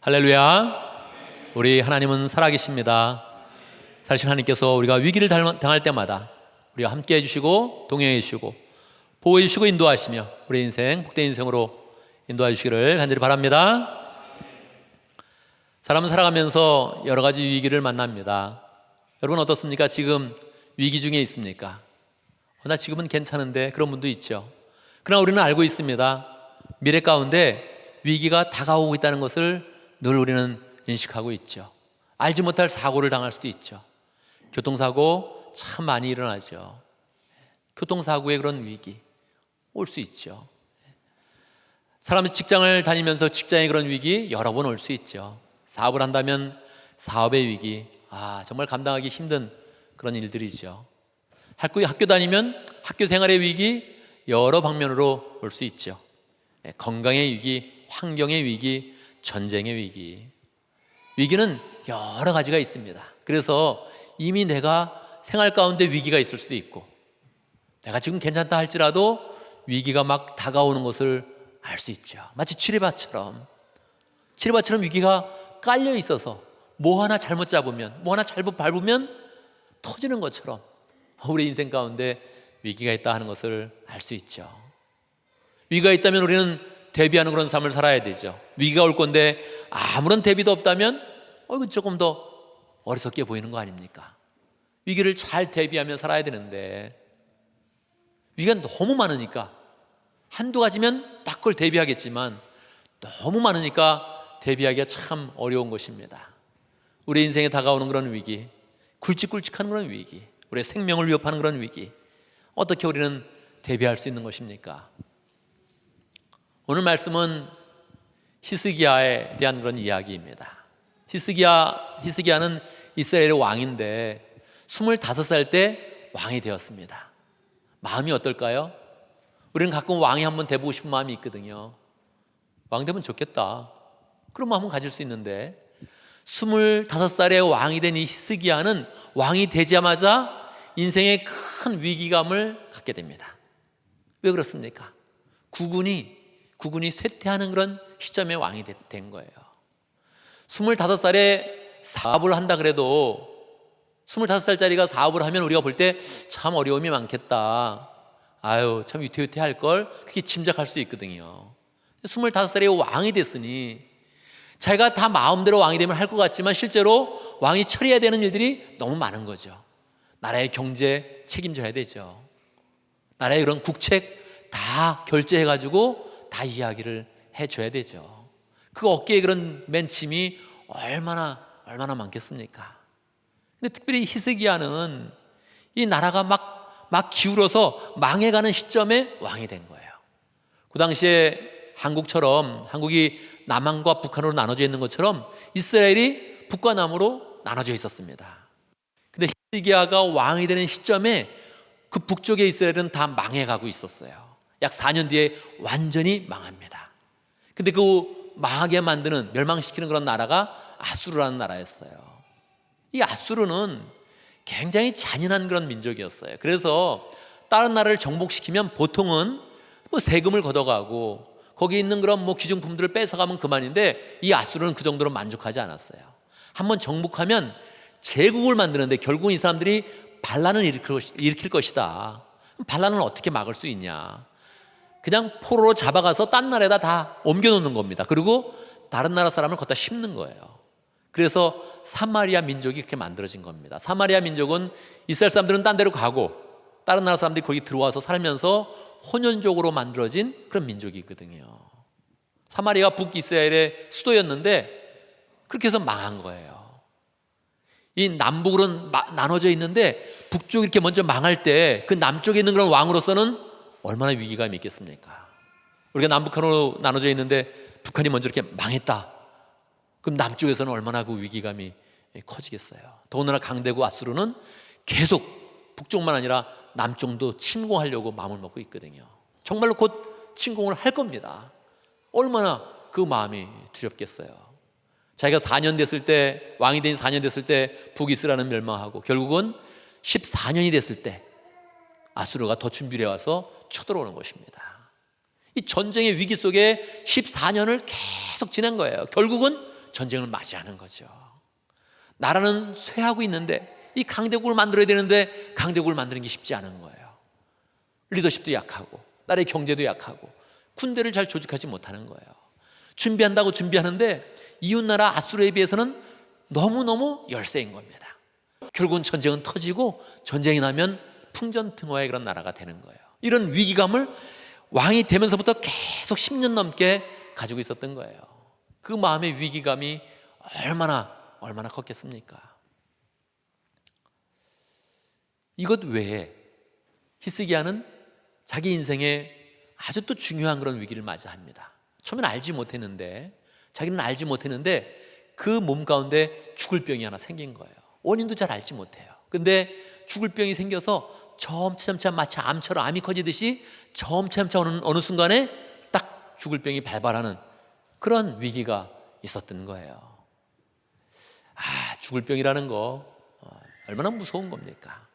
할렐루야. 우리 하나님은 살아계십니다. 사실 하나님께서 우리가 위기를 당할 때마다 우리와 함께 해주시고 동행해 주시고 보호해 주시고 인도하시며 우리 인생 복된 인생으로 인도해 주시기를 간절히 바랍니다. 사람은 살아가면서 여러 가지 위기를 만납니다. 여러분 어떻습니까? 지금 위기 중에 있습니까? 나 지금은 괜찮은데, 그런 분도 있죠. 그러나 우리는 알고 있습니다. 미래 가운데 위기가 다가오고 있다는 것을 늘 우리는 인식하고 있죠. 알지 못할 사고를 당할 수도 있죠. 교통사고 참 많이 일어나죠. 교통사고의 그런 위기 올 수 있죠. 사람이 직장을 다니면서 직장의 그런 위기 여러 번 올 수 있죠. 사업을 한다면 사업의 위기, 정말 감당하기 힘든 그런 일들이죠. 학교 다니면 학교 생활의 위기 여러 방면으로 올 수 있죠. 건강의 위기, 환경의 위기, 전쟁의 위기. 위기는 여러 가지가 있습니다. 그래서 이미 내가 생활 가운데 위기가 있을 수도 있고, 내가 지금 괜찮다 할지라도 위기가 막 다가오는 것을 알 수 있죠. 마치 지뢰밭처럼 위기가 깔려 있어서 뭐 하나 잘못 잡으면, 뭐 하나 잘못 밟으면 터지는 것처럼 우리 인생 가운데 위기가 있다 하는 것을 알 수 있죠. 위기가 있다면 우리는 대비하는 그런 삶을 살아야 되죠. 위기가 올 건데 아무런 대비도 없다면 이건 조금 더 어리석게 보이는 거 아닙니까? 위기를 잘 대비하며 살아야 되는데 위기가 너무 많으니까, 한두 가지면 딱 그걸 대비하겠지만 너무 많으니까 대비하기가 참 어려운 것입니다. 우리 인생에 다가오는 그런 위기, 굵직굵직한 그런 위기, 우리의 생명을 위협하는 그런 위기, 어떻게 우리는 대비할 수 있는 것입니까? 오늘 말씀은 히스기야에 대한 그런 이야기입니다. 히스기야는 이스라엘의 왕인데 25살 때 왕이 되었습니다. 마음이 어떨까요? 우리는 가끔 왕이 한번 돼보고 싶은 마음이 있거든요. 왕 되면 좋겠다, 그런 마음은 가질 수 있는데 25살에 왕이 된 이 히스기야는 왕이 되자마자 인생의 큰 위기감을 갖게 됩니다. 왜 그렇습니까? 국군이 쇠퇴하는 그런 시점에 왕이 된 거예요. 25살에 사업을 한다 그래도 25살짜리가 사업을 하면 우리가 볼 때 참 어려움이 많겠다, 참 위태위태할 걸, 그렇게 짐작할 수 있거든요. 25살에 왕이 됐으니 자기가 다 마음대로 왕이 되면 할 것 같지만 실제로 왕이 처리해야 되는 일들이 너무 많은 거죠. 나라의 경제 책임져야 되죠. 나라의 그런 국책 다 결제해가지고 다 이야기를 해줘야 되죠. 그 어깨에 그런 맨짐이 얼마나 많겠습니까? 근데 특별히 히스기야는 이 나라가 막 기울어서 망해가는 시점에 왕이 된 거예요. 그 당시에 한국이 남한과 북한으로 나눠져 있는 것처럼 이스라엘이 북과 남으로 나눠져 있었습니다. 근데 히스기야가 왕이 되는 시점에 그 북쪽의 이스라엘은 다 망해가고 있었어요. 약 4년 뒤에 완전히 망합니다. 근데 그 망하게 만드는, 멸망시키는 그런 나라가 아수르라는 나라였어요. 이 아수르는 굉장히 잔인한 그런 민족이었어요. 그래서 다른 나라를 정복시키면 보통은 세금을 걷어가고 거기 있는 그런 기증품들을 뺏어가면 그만인데, 이 아수르는 그 정도로 만족하지 않았어요. 한번 정복하면 제국을 만드는데 결국 이 사람들이 반란을 일으킬 것이다. 반란을 어떻게 막을 수 있냐? 그냥 포로로 잡아가서 딴 나라에다 다 옮겨놓는 겁니다. 그리고 다른 나라 사람을 갖다 심는 거예요. 그래서 사마리아 민족이 이렇게 만들어진 겁니다. 사마리아 민족은 이스라엘 사람들은 딴 데로 가고 다른 나라 사람들이 거기 들어와서 살면서 혼연족으로 만들어진 그런 민족이 있거든요. 사마리아가 북이스라엘의 수도였는데 그렇게 해서 망한 거예요. 이 남북으로 나눠져 있는데 북쪽이 이렇게 먼저 망할 때 그 남쪽에 있는 그런 왕으로서는 얼마나 위기감이 있겠습니까? 우리가 남북한으로 나눠져 있는데 북한이 먼저 이렇게 망했다, 그럼 남쪽에서는 얼마나 그 위기감이 커지겠어요. 더군다나 강대국 아수르는 계속 북쪽만 아니라 남쪽도 침공하려고 마음을 먹고 있거든요. 정말로 곧 침공을 할 겁니다. 얼마나 그 마음이 두렵겠어요. 자기가 4년 됐을 때, 왕이 된 4년 됐을 때 북이스라엘은 멸망하고 결국은 14년이 됐을 때 아수르가 더 준비해 와서 쳐들어오는 것입니다. 이 전쟁의 위기 속에 14년을 계속 지낸 거예요. 결국은 전쟁을 맞이하는 거죠. 나라는 쇠하고 있는데 이 강대국을 만들어야 되는데 강대국을 만드는 게 쉽지 않은 거예요. 리더십도 약하고 나라의 경제도 약하고 군대를 잘 조직하지 못하는 거예요. 준비한다고 준비하는데 이웃나라 아수르에 비해서는 너무너무 열세인 겁니다. 결국은 전쟁은 터지고 전쟁이 나면 풍전등화의 그런 나라가 되는 거예요. 이런 위기감을 왕이 되면서부터 계속 10년 넘게 가지고 있었던 거예요. 그 마음의 위기감이 얼마나 컸겠습니까? 이것 외에 히스기야는 자기 인생에 아주 또 중요한 그런 위기를 맞이합니다. 처음에는 알지 못했는데 자기는 알지 못했는데 그 몸 가운데 죽을 병이 하나 생긴 거예요. 원인도 잘 알지 못해요. 근데 죽을 병이 생겨서 점차 마치 암처럼 암이 커지듯이 점차 어느 순간에 딱 죽을 병이 발발하는 그런 위기가 있었던 거예요. 죽을 병이라는 거 얼마나 무서운 겁니까?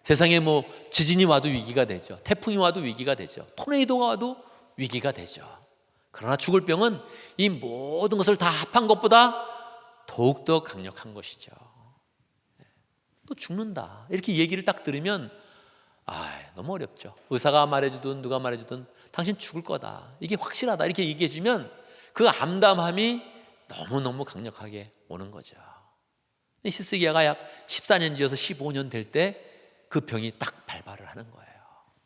세상에 뭐 지진이 와도 위기가 되죠. 태풍이 와도 위기가 되죠. 토네이도가 와도 위기가 되죠. 그러나 죽을 병은 이 모든 것을 다 합한 것보다 더욱더 강력한 것이죠. 또 죽는다 이렇게 얘기를 딱 들으면 너무 어렵죠. 의사가 말해주든 누가 말해주든 당신 죽을 거다, 이게 확실하다 이렇게 얘기해주면 그 암담함이 너무너무 강력하게 오는 거죠. 히스기야가 약 14년 지어서 15년 될 때 그 병이 딱 발발을 하는 거예요.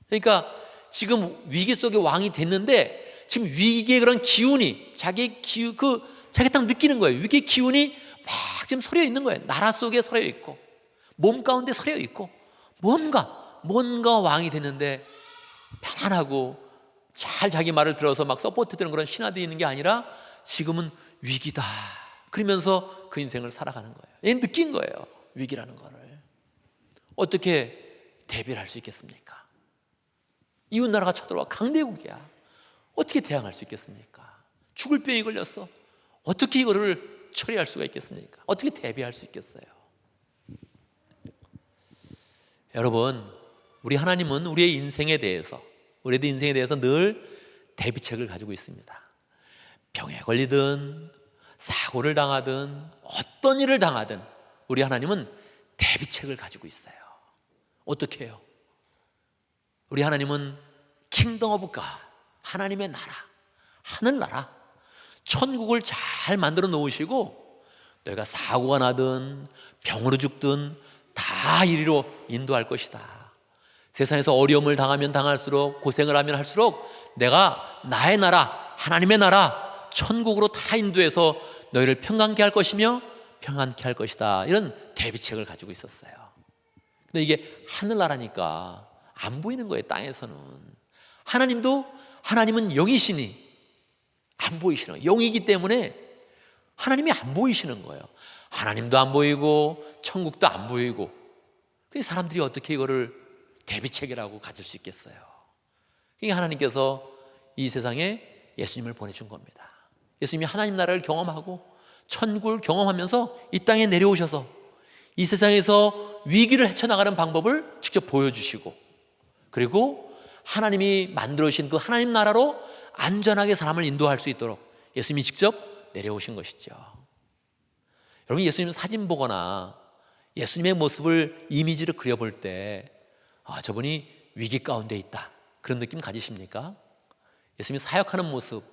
그러니까 지금 위기 속에 왕이 됐는데 지금 위기의 그런 기운이 자기 딱 느끼는 거예요. 위기의 기운이 막 지금 서려 있는 거예요. 나라 속에 서려 있고 몸 가운데 서려 있고 뭔가 왕이 됐는데 편안하고 잘 자기 말을 들어서 막 서포트되는 그런 신하들이 있는 게 아니라 지금은 위기다 그러면서 그 인생을 살아가는 거예요. 얘 느낀 거예요. 위기라는 거를 어떻게 대비를 할 수 있겠습니까? 이웃나라가 쳐들어와 강대국이야. 어떻게 대항할 수 있겠습니까? 죽을 병이 걸렸어. 어떻게 이거를 처리할 수가 있겠습니까? 어떻게 대비할 수 있겠어요? 여러분, 우리 하나님은 우리의 인생에 대해서 늘 대비책을 가지고 있습니다. 병에 걸리든 사고를 당하든 어떤 일을 당하든 우리 하나님은 대비책을 가지고 있어요. 어떻게 해요? 우리 하나님은 킹덤 오브 갓, 하나님의 나라, 하늘나라, 천국을 잘 만들어 놓으시고 너희가 사고가 나든 병으로 죽든 다 이리로 인도할 것이다. 세상에서 어려움을 당하면 당할수록, 고생을 하면 할수록 내가 나의 나라, 하나님의 나라, 천국으로 다 인도해서 너희를 평강케 할 것이며 평안케 할 것이다. 이런 대비책을 가지고 있었어요. 근데 이게 하늘나라니까 안 보이는 거예요. 땅에서는 하나님은 영이시니 안 보이시는 거예요. 영이기 때문에 하나님이 안 보이시는 거예요. 하나님도 안 보이고 천국도 안 보이고, 그 사람들이 어떻게 이거를 대비책이라고 가질 수 있겠어요? 그러니까 하나님께서 이 세상에 예수님을 보내준 겁니다. 예수님이 하나님 나라를 경험하고 천국을 경험하면서 이 땅에 내려오셔서 이 세상에서 위기를 헤쳐나가는 방법을 직접 보여주시고, 그리고 하나님이 만들어주신 그 하나님 나라로 안전하게 사람을 인도할 수 있도록 예수님이 직접 내려오신 것이죠. 여러분, 예수님 사진 보거나 예수님의 모습을 이미지를 그려볼 때 저분이 위기 가운데 있다, 그런 느낌 가지십니까? 예수님이 사역하는 모습,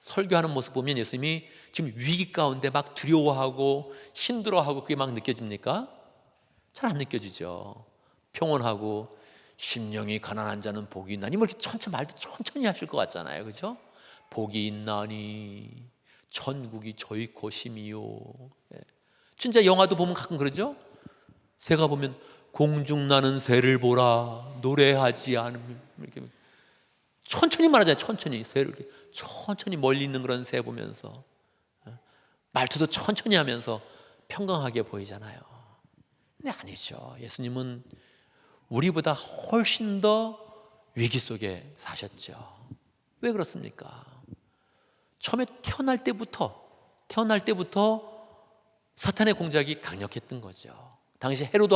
설교하는 모습 보면 예수님이 지금 위기 가운데 막 두려워하고 힘들어하고 그게 막 느껴집니까? 잘 안 느껴지죠. 평온하고 심령이 가난한 자는 복이 있나니, 뭐 이렇게 말도 천천히 하실 것 같잖아요. 그렇죠? 복이 있나니 천국이 저희 것임이요. 진짜 영화도 보면 가끔 그러죠. 새가 보면 공중나는 새를 보라, 노래하지 않으면, 이렇게 천천히 말하잖아요. 천천히 새를 이렇게 천천히 멀리 있는 그런 새 보면서 말투도 천천히 하면서 평강하게 보이잖아요. 근데 아니죠. 예수님은 우리보다 훨씬 더 위기 속에 사셨죠. 왜 그렇습니까? 처음에 태어날 때부터 사탄의 공작이 강력했던 거죠. 당시 헤로드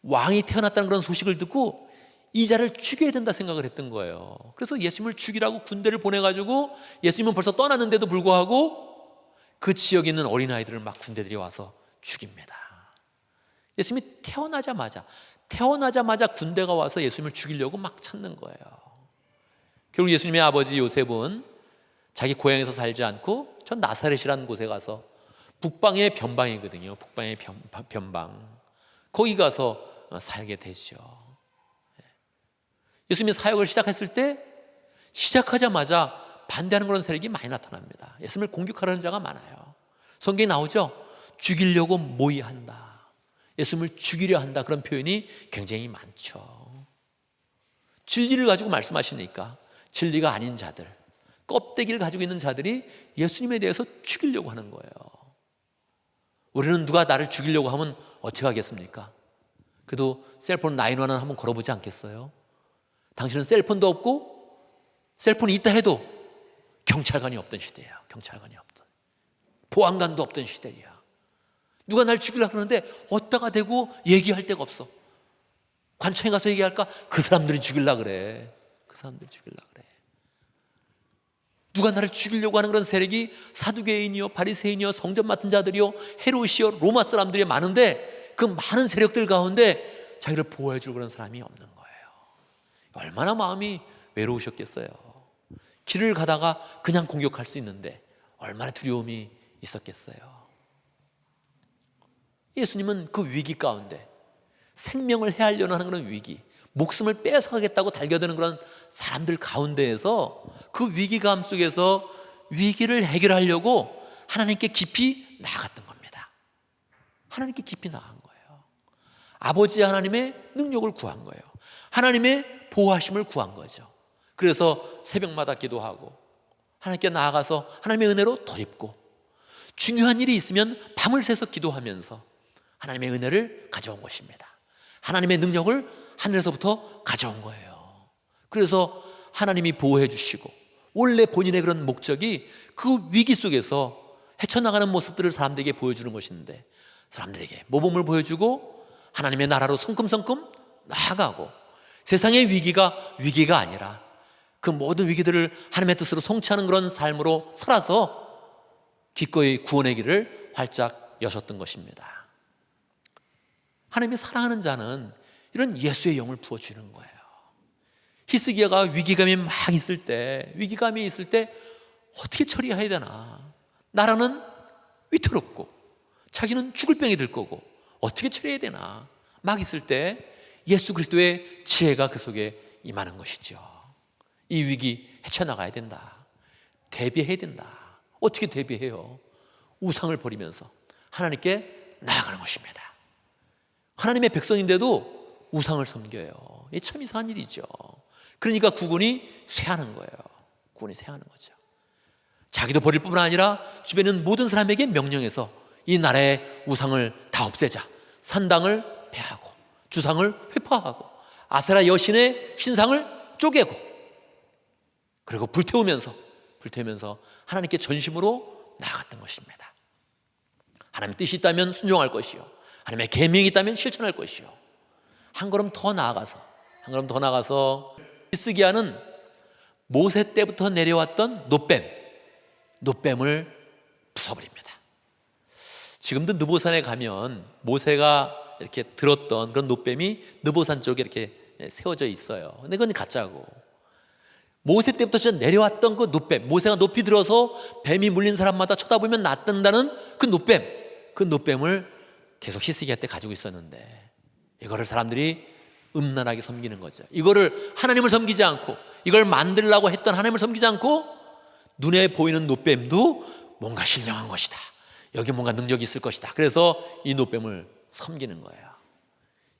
왕이 태어났다는 그런 소식을 듣고 이 자를 죽여야 된다 생각을 했던 거예요. 그래서 예수님을 죽이라고 군대를 보내가지고 예수님은 벌써 떠났는데도 불구하고 그 지역에 있는 어린아이들을 막 군대들이 와서 죽입니다. 예수님이 태어나자마자 군대가 와서 예수님을 죽이려고 막 찾는 거예요. 결국 예수님의 아버지 요셉은 자기 고향에서 살지 않고 전 나사렛이라는 곳에 가서 북방의 변방이거든요. 북방의 변방. 거기 가서 살게 되죠. 예수님이 사역을 시작했을 때 시작하자마자 반대하는 그런 세력이 많이 나타납니다. 예수님을 공격하려는 자가 많아요. 성경에 나오죠. 죽이려고 모의한다. 예수님을 죽이려 한다. 그런 표현이 굉장히 많죠. 진리를 가지고 말씀하시니까 진리가 아닌 자들, 껍데기를 가지고 있는 자들이 예수님에 대해서 죽이려고 하는 거예요. 우리는 누가 나를 죽이려고 하면 어떻게 하겠습니까? 그래도 셀폰 911 한번 걸어보지 않겠어요? 당신은 셀폰도 없고 셀폰이 있다 해도 경찰관이 없던 시대예요. 경찰관이 없던, 보안관도 없던 시대야. 누가 날 죽이려고 하는데 어디다가 대고 얘기할 데가 없어. 관청에 가서 얘기할까? 그 사람들이 죽이려고 그래. 그 사람들이 죽이려고 그래. 누가 나를 죽이려고 하는 그런 세력이 사두개인이요, 바리새인이요, 성전 맡은 자들이요, 헤롯이요, 로마 사람들이 많은데 그 많은 세력들 가운데 자기를 보호해 줄 그런 사람이 없는 거예요. 얼마나 마음이 외로우셨겠어요. 길을 가다가 그냥 공격할 수 있는데 얼마나 두려움이 있었겠어요. 예수님은 그 위기 가운데 생명을 해하려는 하는 그런 위기, 목숨을 뺏어가겠다고 달겨드는 그런 사람들 가운데에서 그 위기감 속에서 위기를 해결하려고 하나님께 깊이 나아갔던 겁니다. 하나님께 깊이 나간 거예요. 아버지 하나님의 능력을 구한 거예요. 하나님의 보호하심을 구한 거죠. 그래서 새벽마다 기도하고 하나님께 나아가서 하나님의 은혜로 덧입고 중요한 일이 있으면 밤을 새서 기도하면서 하나님의 은혜를 가져온 것입니다. 하나님의 능력을 하늘에서부터 가져온 거예요. 그래서 하나님이 보호해 주시고 원래 본인의 그런 목적이 그 위기 속에서 헤쳐나가는 모습들을 사람들에게 보여주는 것인데 사람들에게 모범을 보여주고 하나님의 나라로 성큼성큼 나아가고 세상의 위기가 아니라 그 모든 위기들을 하나님의 뜻으로 성취하는 그런 삶으로 살아서 기꺼이 구원의 길을 활짝 여셨던 것입니다. 하나님이 사랑하는 자는 이런 예수의 영을 부어주는 거예요. 히스기야가 위기감이 막 있을 때, 위기감이 있을 때 어떻게 처리해야 되나? 나라는 위태롭고 자기는 죽을 병이 들 거고 어떻게 처리해야 되나? 막 있을 때 예수 그리스도의 지혜가 그 속에 임하는 것이죠. 이 위기 헤쳐나가야 된다. 대비해야 된다. 어떻게 대비해요? 우상을 버리면서 하나님께 나아가는 것입니다. 하나님의 백성인데도 우상을 섬겨요. 이게 참 이상한 일이죠. 그러니까 국군이 쇠하는 거예요. 국군이 쇠하는 거죠. 자기도 버릴 뿐만 아니라 주변에 있는 모든 사람에게 명령해서 이 나라의 우상을 다 없애자. 산당을 폐하고 주상을 회파하고 아세라 여신의 신상을 쪼개고 그리고 불태우면서 하나님께 전심으로 나아갔던 것입니다. 하나님의 뜻이 있다면 순종할 것이요, 하나님의 계명이 있다면 실천할 것이요. 한 걸음 더 나아가서 히스기야는 모세 때부터 내려왔던 노뱀을 부숴버립니다. 지금도 느보산에 가면 모세가 이렇게 들었던 그런 노뱀이 느보산 쪽에 이렇게 세워져 있어요. 근데 그건 가짜고, 모세 때부터 진짜 내려왔던 그 노뱀, 모세가 높이 들어서 뱀이 물린 사람마다 쳐다보면 낫는다는 그 노뱀을 계속 히스기야 때 가지고 있었는데 이거를 사람들이 음란하게 섬기는 거죠. 이거를 하나님을 섬기지 않고 이걸 만들려고 했던 하나님을 섬기지 않고 눈에 보이는 노뱀도 뭔가 신령한 것이다, 여기 뭔가 능력이 있을 것이다, 그래서 이 노뱀을 섬기는 거예요.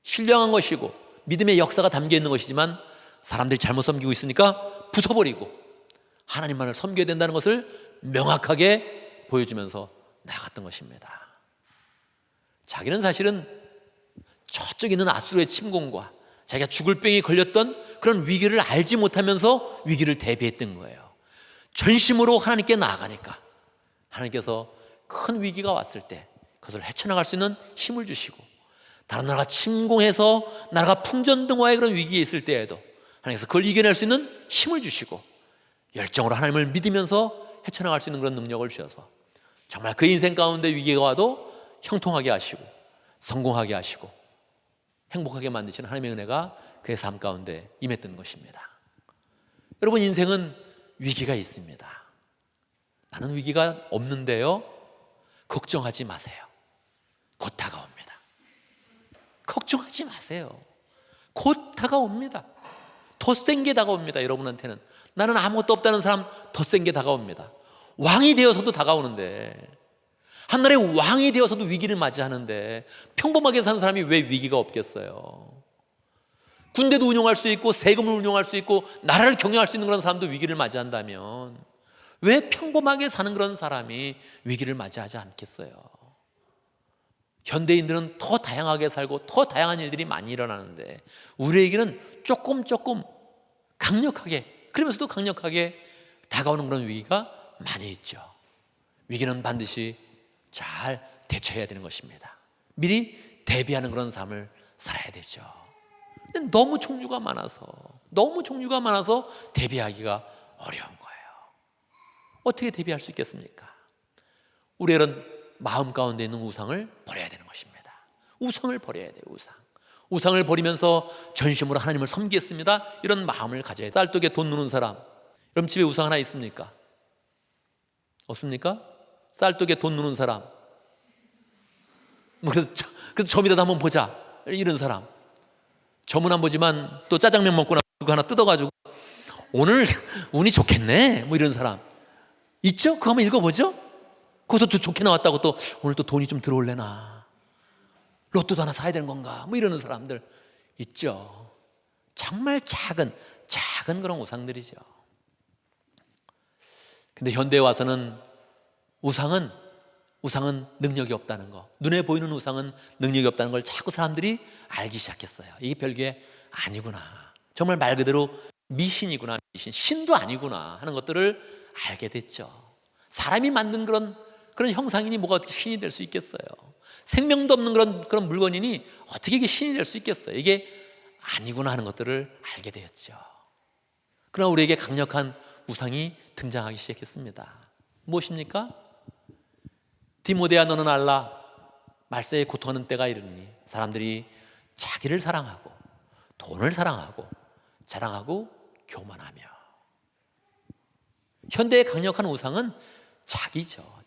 신령한 것이고 믿음의 역사가 담겨 있는 것이지만 사람들이 잘못 섬기고 있으니까 부숴버리고 하나님만을 섬겨야 된다는 것을 명확하게 보여주면서 나갔던 것입니다. 자기는 사실은 저쪽에 있는 아수르의 침공과 자기가 죽을 병이 걸렸던 그런 위기를 알지 못하면서 위기를 대비했던 거예요. 전심으로 하나님께 나아가니까 하나님께서 큰 위기가 왔을 때 그것을 헤쳐나갈 수 있는 힘을 주시고, 다른 나라가 침공해서 나라가 풍전등화의 그런 위기에 있을 때에도 하나님께서 그걸 이겨낼 수 있는 힘을 주시고 열정으로 하나님을 믿으면서 헤쳐나갈 수 있는 그런 능력을 주셔서 정말 그 인생 가운데 위기가 와도 형통하게 하시고 성공하게 하시고 행복하게 만드시는 하나님의 은혜가 그의 삶 가운데 임했던 것입니다. 여러분, 인생은 위기가 있습니다. 나는 위기가 없는데요, 걱정하지 마세요. 곧 다가옵니다. 걱정하지 마세요. 곧 다가옵니다. 더 센 게 다가옵니다. 여러분한테는 나는 아무것도 없다는 사람 더 센 게 다가옵니다. 왕이 되어서도 다가오는데, 한나라의 왕이 되어서도 위기를 맞이하는데 평범하게 사는 사람이 왜 위기가 없겠어요? 군대도 운용할 수 있고 세금을 운용할 수 있고 나라를 경영할 수 있는 그런 사람도 위기를 맞이한다면 왜 평범하게 사는 그런 사람이 위기를 맞이하지 않겠어요? 현대인들은 더 다양하게 살고 더 다양한 일들이 많이 일어나는데 우리에게는 조금 강력하게, 그러면서도 강력하게 다가오는 그런 위기가 많이 있죠. 위기는 반드시 잘 대처해야 되는 것입니다. 미리 대비하는 그런 삶을 살아야 되죠. 근데 너무 종류가 많아서 대비하기가 어려운 거예요. 어떻게 대비할 수 있겠습니까? 우리는 마음 가운데 있는 우상을 버려야 되는 것입니다. 우상을 버려야 돼요. 우상을 버리면서 전심으로 하나님을 섬기겠습니다, 이런 마음을 가져야 돼요. 쌀독에 돈 누는 사람, 여러분 집에 우상 하나 있습니까? 없습니까? 쌀독에 돈 누는 사람, 그래서 점이라도 한번 보자 이런 사람, 점은 안 보지만 또 짜장면 먹고 나서 그거 하나 뜯어가지고 오늘 운이 좋겠네 뭐 이런 사람 있죠? 그거 한번 읽어보죠. 거기서 또 좋게 나왔다고 또 오늘 또 돈이 좀 들어올래나, 로또도 하나 사야 되는 건가 뭐 이러는 사람들 있죠. 정말 작은 그런 우상들이죠. 근데 현대에 와서는 우상은 능력이 없다는 거, 눈에 보이는 우상은 능력이 없다는 걸 자꾸 사람들이 알기 시작했어요. 이게 별게 아니구나, 정말 말 그대로 미신이구나, 신도 아니구나 하는 것들을 알게 됐죠. 사람이 만든 그런 형상이니 뭐가 어떻게 신이 될 수 있겠어요? 생명도 없는 그런 물건이니 어떻게 이게 신이 될 수 있겠어요? 이게 아니구나 하는 것들을 알게 되었죠. 그러나 우리에게 강력한 우상이 등장하기 시작했습니다. 무엇입니까? 디모데야, 너는 알라, 말세에 고통하는 때가 이르니 사람들이 자기를 사랑하고 돈을 사랑하고 자랑하고 교만하며. 현대의 강력한 우상은 자기죠.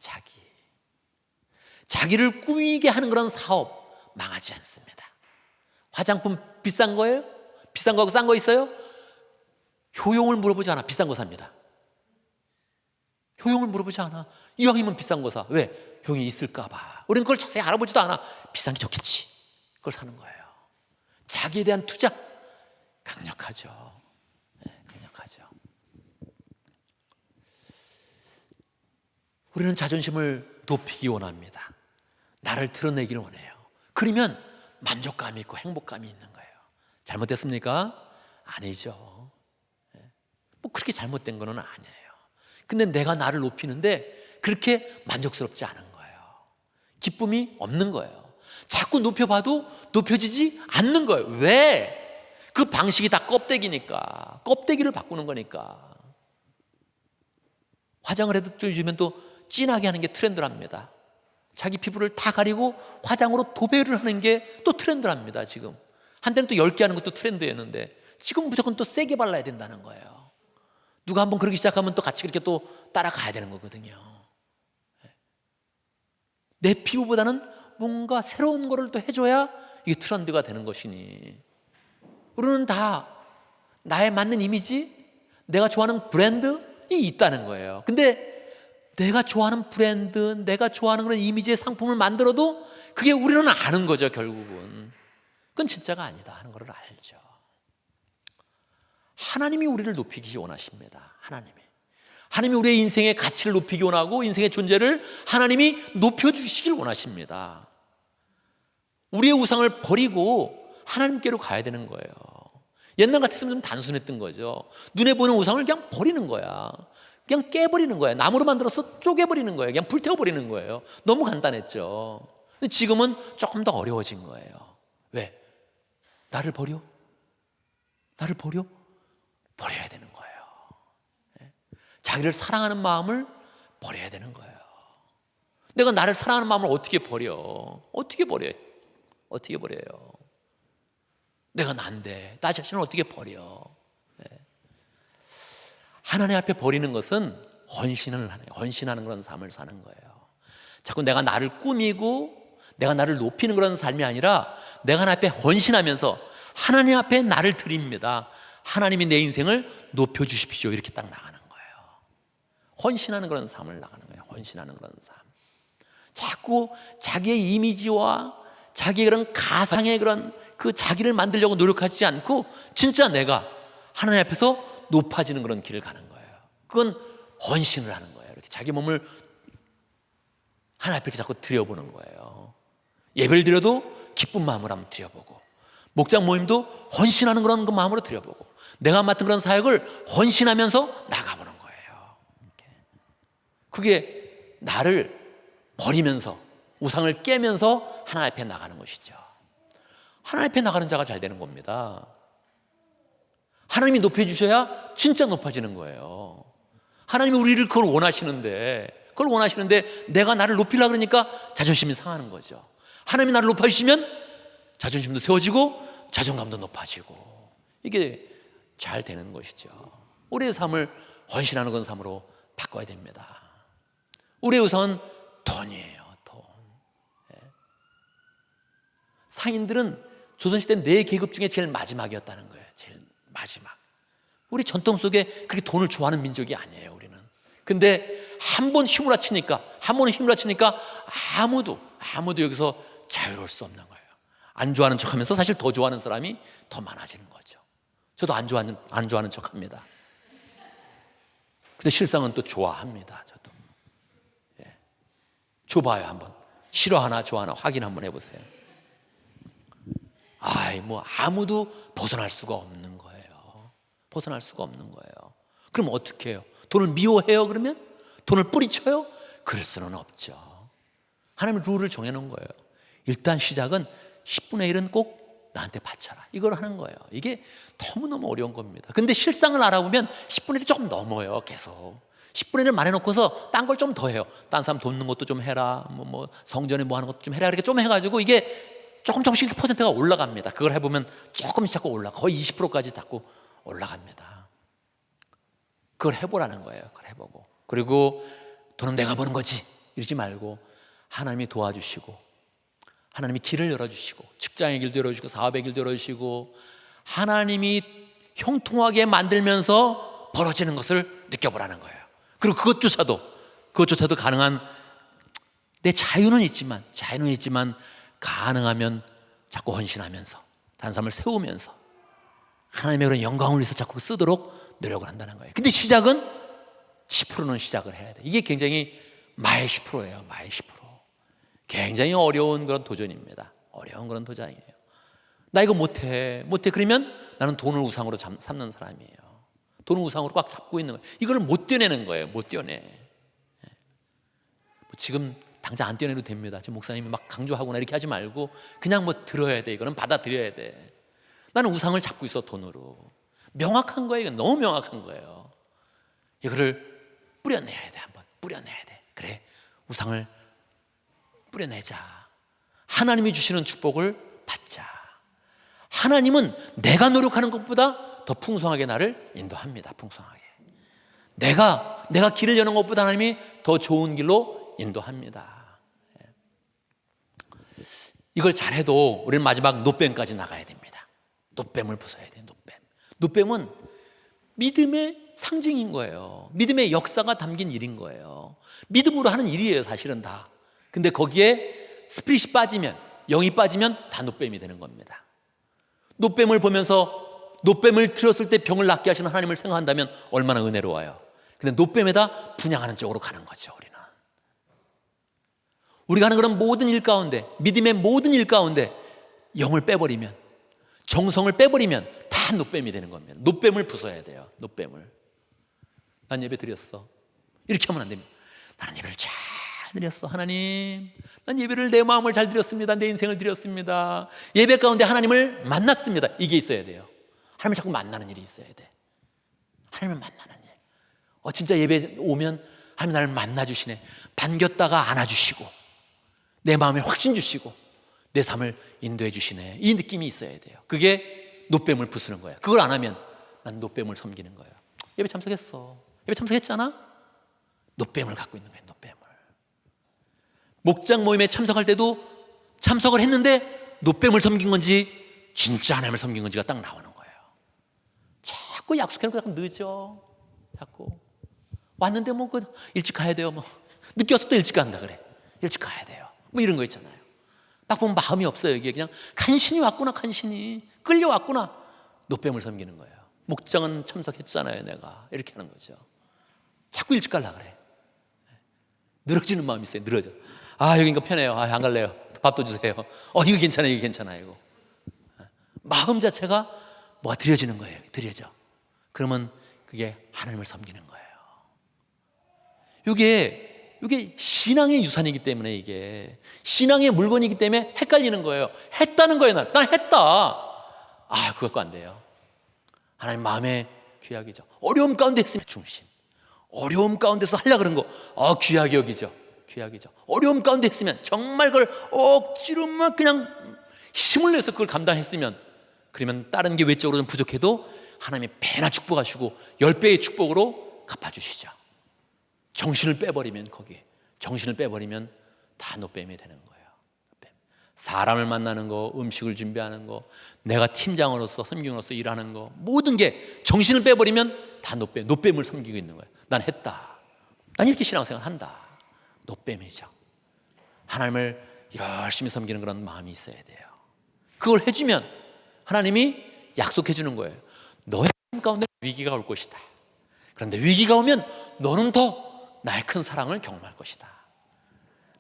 자기를 꾸미게 하는 그런 사업 망하지 않습니다. 화장품 비싼 거예요? 비싼 거하고 싼 거 있어요? 효용을 물어보지 않아 비싼 거 삽니다. 효용을 물어보지 않아. 이왕이면 비싼 거 사. 왜? 효용이 있을까 봐. 우리는 그걸 자세히 알아보지도 않아. 비싼 게 좋겠지, 그걸 사는 거예요. 자기에 대한 투자 강력하죠. 강력하죠. 우리는 자존심을 높이기 원합니다. 나를 드러내기를 원해요. 그러면 만족감이 있고 행복감이 있는 거예요. 잘못됐습니까? 아니죠. 뭐 그렇게 잘못된 건 아니에요. 근데 내가 나를 높이는데 그렇게 만족스럽지 않은 거예요. 기쁨이 없는 거예요. 자꾸 높여봐도 높여지지 않는 거예요. 왜? 그 방식이 다 껍데기니까. 껍데기를 바꾸는 거니까. 화장을 해도 요즘엔 또 진하게 하는 게 트렌드랍니다. 자기 피부를 다 가리고 화장으로 도배를 하는 게 또 트렌드랍니다. 지금 한때는 또 엷게 하는 것도 트렌드였는데 지금 무조건 또 세게 발라야 된다는 거예요. 누가 한번 그러기 시작하면 또 같이 그렇게 또 따라가야 되는 거거든요. 내 피부보다는 뭔가 새로운 거를 또 해줘야 이게 트렌드가 되는 것이니, 우리는 다 나에 맞는 이미지, 내가 좋아하는 브랜드이 있다는 거예요. 근데 내가 좋아하는 브랜드, 내가 좋아하는 그런 이미지의 상품을 만들어도 그게 우리는 아는 거죠. 결국은 그건 진짜가 아니다 하는 걸 알죠. 하나님이 우리를 높이기 원하십니다. 하나님이 우리의 인생의 가치를 높이기 원하고 인생의 존재를 하나님이 높여주시길 원하십니다. 우리의 우상을 버리고 하나님께로 가야 되는 거예요. 옛날 같았으면 좀 단순했던 거죠. 눈에 보이는 우상을 그냥 버리는 거야. 그냥 깨버리는 거예요. 나무로 만들어서 쪼개버리는 거예요. 그냥 불태워버리는 거예요. 너무 간단했죠. 근데 지금은 조금 더 어려워진 거예요. 왜? 나를 버려? 버려야 되는 거예요. 자기를 사랑하는 마음을 버려야 되는 거예요. 내가 나를 사랑하는 마음을 어떻게 버려? 어떻게 버려요? 어떻게 버려요? 내가 난데 나 자신을 어떻게 버려? 하나님 앞에 버리는 것은 헌신을 하는, 헌신하는 그런 삶을 사는 거예요. 자꾸 내가 나를 꾸미고 내가 나를 높이는 그런 삶이 아니라 내가 하나님 앞에 헌신하면서 하나님 앞에 나를 드립니다. 하나님이 내 인생을 높여주십시오. 이렇게 딱 나가는 거예요. 헌신하는 그런 삶을 나가는 거예요. 헌신하는 그런 삶. 자꾸 자기의 이미지와 자기의 그런 가상의 그런 그 자기를 만들려고 노력하지 않고 진짜 내가 하나님 앞에서 높아지는 그런 길을 가는 거예요. 그건 헌신을 하는 거예요. 이렇게 자기 몸을 하나님 앞에 자꾸 드려보는 거예요. 예배를 드려도 기쁜 마음으로 한번 드려보고, 목장 모임도 헌신하는 그런 그 마음으로 드려보고, 내가 맡은 그런 사역을 헌신하면서 나가보는 거예요. 그게 나를 버리면서 우상을 깨면서 하나님 앞에 나가는 것이죠. 하나님 앞에 나가는 자가 잘 되는 겁니다. 하나님이 높여주셔야 진짜 높아지는 거예요. 하나님이 우리를 그걸 원하시는데 내가 나를 높이려고 그러니까 자존심이 상하는 거죠. 하나님이 나를 높아주시면 자존심도 세워지고 자존감도 높아지고, 이게 잘 되는 것이죠. 우리의 삶을 헌신하는 건 삶으로 바꿔야 됩니다. 우리의 우상은 돈이에요. 돈. 상인들은 조선시대 4계급 중에 제일 마지막이었다는 거예요. 제일 마지막. 우리 전통 속에 그렇게 돈을 좋아하는 민족이 아니에요, 우리는. 근데 한 번 휘몰아치니까 아무도 여기서 자유로울 수 없는 거예요. 안 좋아하는 척하면서 사실 더 좋아하는 사람이 더 많아지는 거죠. 저도 안 좋아하는 척합니다. 근데 실상은 또 좋아합니다. 저도. 줘봐요, 한번. 싫어하나 좋아하나 확인 한번 해보세요. 아무도 벗어날 수가 없는 거예요. 벗어날 수가 없는 거예요. 그럼 어떻게 해요? 돈을 미워해요? 그러면? 돈을 뿌리쳐요? 그럴 수는 없죠. 하나님은 룰을 정해놓은 거예요. 일단 시작은 10분의 1은 꼭 나한테 바쳐라, 이걸 하는 거예요. 이게 너무너무 어려운 겁니다. 근데 실상을 알아보면 10분의 1이 조금 넘어요. 계속 10분의 1을 말해놓고서 딴 걸 좀 더 해요. 딴 사람 돕는 것도 좀 해라, 뭐 성전에 뭐 하는 것도 좀 해라, 이렇게 좀 해가지고 이게 조금씩 퍼센트가 올라갑니다. 그걸 해보면 조금씩 자꾸 거의 20%까지 자꾸 올라갑니다. 그걸 해보라는 거예요. 그걸 해보고, 그리고 돈은 내가 버는 거지 이러지 말고 하나님이 도와주시고, 하나님이 길을 열어주시고, 직장의 길도 열어주시고, 사업의 길도 열어주시고, 하나님이 형통하게 만들면서 벌어지는 것을 느껴보라는 거예요. 그리고 그것조차도 가능한, 내 자유는 있지만 가능하면 자꾸 헌신하면서 단삼을 세우면서 하나님의 그런 영광을 위해서 자꾸 쓰도록 노력을 한다는 거예요. 근데 시작은 10%는 시작을 해야 돼. 이게 굉장히 마의 10%예요. 마의 10%. 굉장히 어려운 그런 도전입니다. 어려운 그런 도전이에요. 나 이거 못해. 그러면 나는 돈을 우상으로 삼는 사람이에요. 돈을 우상으로 꽉 잡고 있는 거예요. 이걸 못 떼내는 거예요. 못 떼내. 지금 당장 안 떼내도 됩니다. 지금 목사님이 막 강조하거나 이렇게 하지 말고 그냥 들어야 돼. 이거는 받아들여야 돼. 나는 우상을 잡고 있어, 돈으로. 명확한 거예요. 이건 너무 명확한 거예요. 이거를 뿌려내야 돼. 한번 뿌려내야 돼. 그래, 우상을 뿌려내자. 하나님이 주시는 축복을 받자. 하나님은 내가 노력하는 것보다 더 풍성하게 나를 인도합니다. 풍성하게. 내가 길을 여는 것보다 하나님이 더 좋은 길로 인도합니다. 이걸 잘해도 우리는 마지막 노뱀까지 나가야 됩니다. 노뱀을 부숴야 돼요. 노뱀은 믿음의 상징인 거예요. 믿음의 역사가 담긴 일인 거예요. 믿음으로 하는 일이에요, 사실은 다. 근데 거기에 스피릿이 빠지면, 영이 빠지면 다 노뱀이 되는 겁니다. 노뱀을 보면서 노뱀을 들었을 때 병을 낫게 하시는 하나님을 생각한다면 얼마나 은혜로워요. 근데 노뱀에다 분양하는 쪽으로 가는 거죠. 우리가 하는 그런 모든 일 가운데, 믿음의 모든 일 가운데 영을 빼버리면, 정성을 빼버리면 다 노뱀이 되는 겁니다. 노뱀을 부숴야 돼요. 노뱀을. 난 예배 드렸어, 이렇게 하면 안 됩니다. 나는 예배를 잘 드렸어, 하나님. 난 예배를, 내 마음을 잘 드렸습니다. 내 인생을 드렸습니다. 예배 가운데 하나님을 만났습니다. 이게 있어야 돼요. 하나님을 자꾸 만나는 일이 있어야 돼. 하나님을 만나는 일. 진짜 예배 오면 하나님 나를 만나주시네. 반겼다가 안아주시고 내 마음에 확신 주시고 내 삶을 인도해 주시네. 이 느낌이 있어야 돼요. 그게 노뱀을 부수는 거예요. 그걸 안 하면 난 노뱀을 섬기는 거예요. 예배 참석했어. 예배 참석했잖아? 노뱀을 갖고 있는 거예요. 노뱀을. 목장 모임에 참석할 때도 참석을 했는데 노뱀을 섬긴 건지 진짜 하나님을 섬긴 건지가 딱 나오는 거예요. 자꾸 약속해놓고 자꾸 늦어. 자꾸 왔는데 뭐 일찍 가야 돼요. 뭐 늦게 와서 또 일찍 간다 그래. 일찍 가야 돼요. 뭐 이런 거 있잖아요. 딱 보면 마음이 없어요. 이게 그냥 간신히 왔구나. 간신히 끌려왔구나. 노뱀을 섬기는 거예요. 목장은 참석했잖아요. 내가 이렇게 하는 거죠. 자꾸 일찍 가려고 그래. 늘어지는 마음이 있어요. 늘어져. 아 여긴가 편해요. 아 안 갈래요. 밥도 주세요. 이거 괜찮아요. 이거 괜찮아요. 이거. 마음 자체가 뭐가 들여지는 거예요. 들여져. 그러면 그게 하나님을 섬기는 거예요. 이게 신앙의 유산이기 때문에 이게 신앙의 물건이기 때문에 헷갈리는 거예요. 했다는 거예요. 난 했다. 그거 갖고 안 돼요. 하나님 마음의 귀하기죠. 어려움 가운데 했으면 중심. 어려움 가운데서 하려고 그런 거 귀하게 여기죠. 귀하기죠. 어려움 가운데 했으면 정말 그걸 억지로 막 그냥 힘을 내서 그걸 감당했으면 그러면 다른 게 외적으로 좀 부족해도 하나님이 배나 축복하시고 10배의 축복으로 갚아주시죠. 정신을 빼버리면 거기에 정신을 빼버리면 다 노뱀이 되는 거예요. 노뱀. 사람을 만나는 거, 음식을 준비하는 거, 내가 팀장으로서 섬김으로서 일하는 거 모든 게 정신을 빼버리면 다 노뱀을 섬기고 있는 거예요. 난 했다. 난 이렇게 신앙생활 한다. 노뱀이죠. 하나님을 열심히 섬기는 그런 마음이 있어야 돼요. 그걸 해주면 하나님이 약속해 주는 거예요. 너의 삶 가운데 위기가 올 것이다. 그런데 위기가 오면 너는 더 나의 큰 사랑을 경험할 것이다.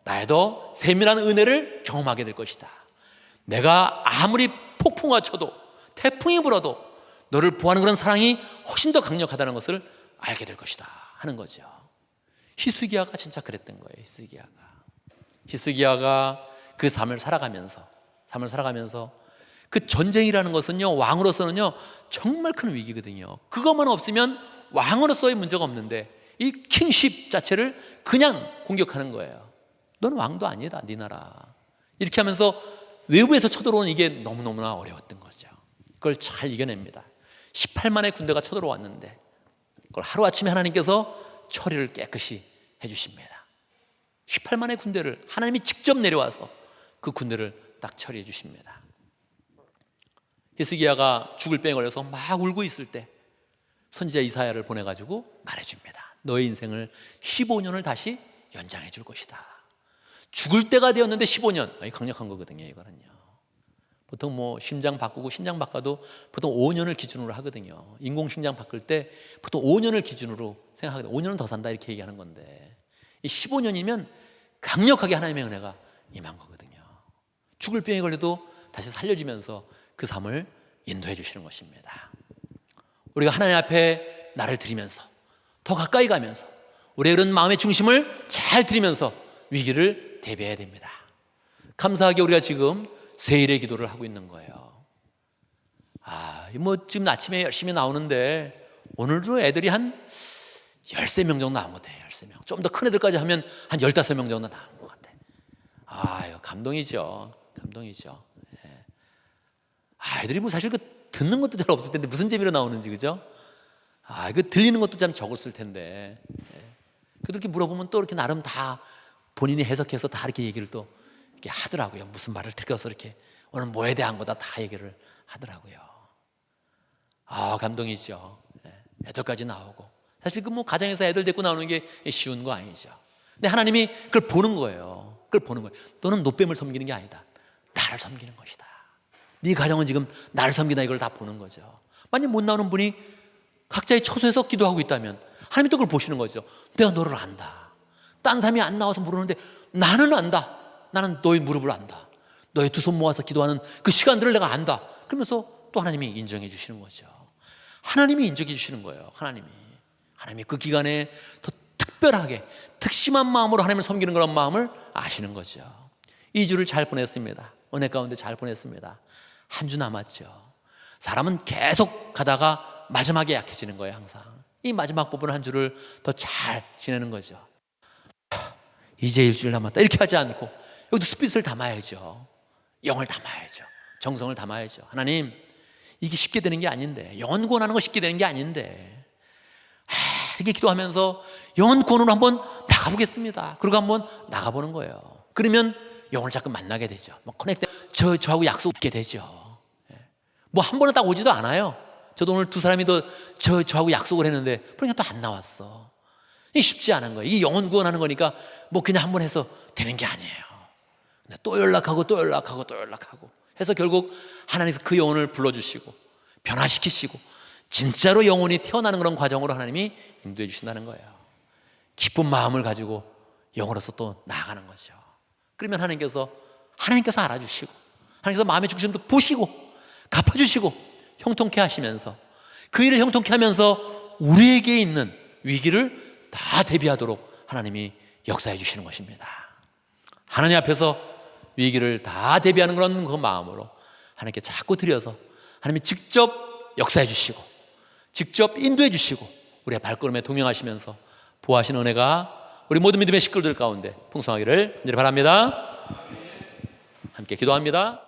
나의 더 세밀한 은혜를 경험하게 될 것이다. 내가 아무리 폭풍과 쳐도 태풍이 불어도 너를 보호하는 그런 사랑이 훨씬 더 강력하다는 것을 알게 될 것이다 하는 거죠. 히스기야가 진짜 그랬던 거예요. 히스기야가 그 삶을 살아가면서 그 전쟁이라는 것은요, 왕으로서는요 정말 큰 위기거든요. 그것만 없으면 왕으로서의 문제가 없는데 이 킹십 자체를 그냥 공격하는 거예요. 너는 왕도 아니다, 네 나라. 이렇게 하면서 외부에서 쳐들어오는 이게 너무너무나 어려웠던 거죠. 그걸 잘 이겨냅니다. 18만의 군대가 쳐들어왔는데 그걸 하루아침에 하나님께서 처리를 깨끗이 해주십니다. 18만의 군대를 하나님이 직접 내려와서 그 군대를 딱 처리해 주십니다. 히스기야가 죽을 병에 걸려서 막 울고 있을 때 선지자 이사야를 보내가지고 말해줍니다. 너의 인생을 15년을 다시 연장해 줄 것이다. 죽을 때가 되었는데 15년. 강력한 거거든요. 이거는요. 보통 뭐 심장 바꾸고 신장 바꿔도 보통 5년을 기준으로 하거든요. 인공심장 바꿀 때 보통 5년을 기준으로 생각하거든요. 5년은 더 산다 이렇게 얘기하는 건데 이 15년이면 강력하게 하나님의 은혜가 임한 거거든요. 죽을 병에 걸려도 다시 살려주면서 그 삶을 인도해 주시는 것입니다. 우리가 하나님 앞에 나를 드리면서 더 가까이 가면서 우리의 그런 마음의 중심을 잘 드리면서 위기를 대비해야 됩니다. 감사하게 우리가 지금 세일의 기도를 하고 있는 거예요. 뭐 지금 아침에 열심히 나오는데 오늘도 애들이 한 13명 정도 나온 것 같아요. 13명. 좀 더 큰 애들까지 하면 한 15명 정도 나온 것 같아요. 감동이죠. 예. 애들이 뭐 사실 그 듣는 것도 잘 없을 텐데 무슨 재미로 나오는지, 그죠? 그 들리는 것도 참 적었을 텐데. 예. 그래도 이렇게 물어보면 또 이렇게 나름 다 본인이 해석해서 다 이렇게 얘기를 또 이렇게 하더라고요. 무슨 말을 들어서 이렇게 오늘 뭐에 대한 거다 다 얘기를 하더라고요. 감동이죠. 예. 애들까지 나오고. 사실 그 뭐 가정에서 애들 데리고 나오는 게 쉬운 거 아니죠. 근데 하나님이 그걸 보는 거예요. 너는 노뱀을 섬기는 게 아니다. 나를 섬기는 것이다. 네 가정은 지금 나를 섬기나 이걸 다 보는 거죠. 만약 못 나오는 분이 각자의 처소에서 기도하고 있다면 하나님이 또 그걸 보시는 거죠. 내가 너를 안다. 딴 사람이 안 나와서 모르는데 나는 안다. 나는 너의 무릎을 안다. 너의 두 손 모아서 기도하는 그 시간들을 내가 안다. 그러면서 또 하나님이 인정해 주시는 거죠. 하나님이 인정해 주시는 거예요. 하나님이 그 기간에 더 특별하게 특심한 마음으로 하나님을 섬기는 그런 마음을 아시는 거죠. 2주를 잘 보냈습니다. 은혜 가운데 잘 보냈습니다. 한 주 남았죠. 사람은 계속 가다가 마지막에 약해지는 거예요. 항상 이 마지막 부분 한 주를 더 잘 지내는 거죠. 이제 일주일 남았다 이렇게 하지 않고 여기도 스피릿을 담아야죠. 영을 담아야죠. 정성을 담아야죠. 하나님, 이게 쉽게 되는 게 아닌데, 영혼 구원하는 거 쉽게 되는 게 아닌데, 이렇게 기도하면서 영혼 구원으로 한번 나가보겠습니다. 그리고 한번 나가보는 거예요. 그러면 영혼을 자꾸 만나게 되죠. 뭐 커넥트, 저하고 약속 있게 되죠. 뭐 한 번은 딱 오지도 않아요. 저도 오늘 두 사람이 저하고 약속을 했는데 그러니까 또 안 나왔어. 이게 쉽지 않은 거예요. 이게 영혼 구원하는 거니까 뭐 그냥 한 번 해서 되는 게 아니에요. 또 연락하고 또 연락하고 또 연락하고 해서 결국 하나님께서 그 영혼을 불러주시고 변화시키시고 진짜로 영혼이 태어나는 그런 과정으로 하나님이 인도해 주신다는 거예요. 기쁜 마음을 가지고 영으로서 또 나아가는 거죠. 그러면 하나님께서 알아주시고 하나님께서 마음의 중심도 보시고 갚아주시고 형통케 하시면서 그 일을 형통케 하면서 우리에게 있는 위기를 다 대비하도록 하나님이 역사해 주시는 것입니다. 하나님 앞에서 위기를 다 대비하는 그런 그 마음으로 하나님께 자꾸 드려서 하나님이 직접 역사해 주시고 직접 인도해 주시고 우리의 발걸음에 동행하시면서 보호하시는 은혜가 우리 모든 믿음의 식구들 가운데 풍성하기를 간절히 바랍니다. 함께 기도합니다.